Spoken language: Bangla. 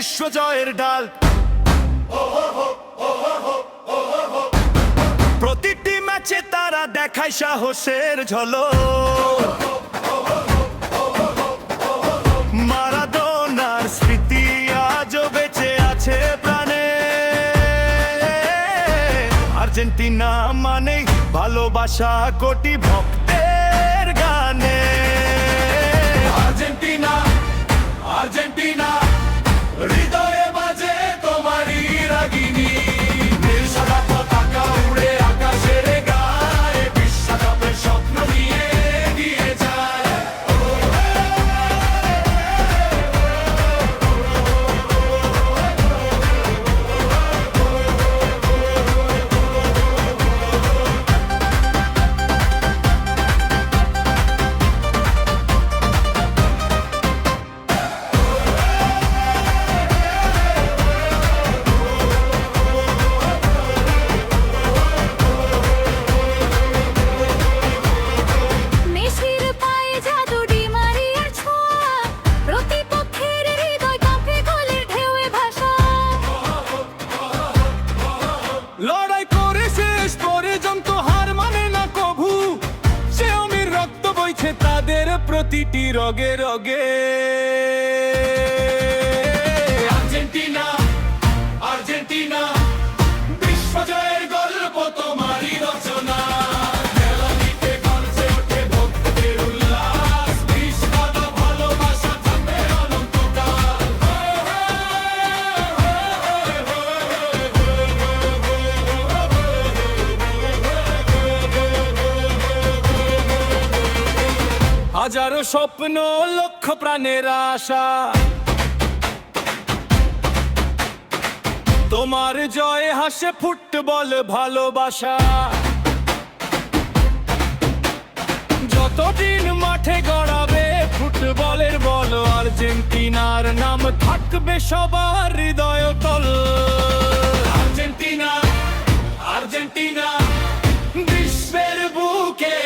বিশ্বজয়ের ডাল। প্রতিটি ম্যাচে তারা দেখায় সাহসের ঝলক। মারাদোনার স্মৃতি আজও বেঁচে আছে প্রাণে। আর্জেন্টিনা মানে ভালোবাসা কোটি ভক্তের গানে। আর্জেন্টিনা, আর্জেন্টিনা, হৃদয়ে বাজে তোমারই রাগিনী। নীল সাদা পতাকা উড়ে আকাশের গায়ে, বিশ্বকাপের স্বপ্ন নিয়ে এগিয়ে যায়। মেসির পায়ে জাদু, ডি মারিয়ার ছোঁয়া, প্রতিপক্ষের হৃদয় কাঁপে গোলের ঢেউয়ে ভাসা। লড়াই করে শেষ পর্যন্ত হার মানে না কভু। সে অমির রক্ত বইছে তাদের প্রতিটি রগে রগে। আর্জেন্টিনা, আর্জেন্টিনা, বিশ্বজয়ের গল্প তোমারই রচনা। মেলানিতে গর্জে ওঠে ভক্তের উল্লাস, নিষ্পাদ ভালোবাসা থাকবে অনন্তকাল। হাজারো স্বপ্ন, লক্ষ প্রাণের আশা, তোমার জয় হাসে ফুটবল ভালোবাসা। যতদিন মাঠে গড়াবে ফুটবলের বল, আর্জেন্টিনার নাম থাকবে সবার হৃদয় তল। আর্জেন্টিনা, আর্জেন্টিনা, বিশ্বের বুকে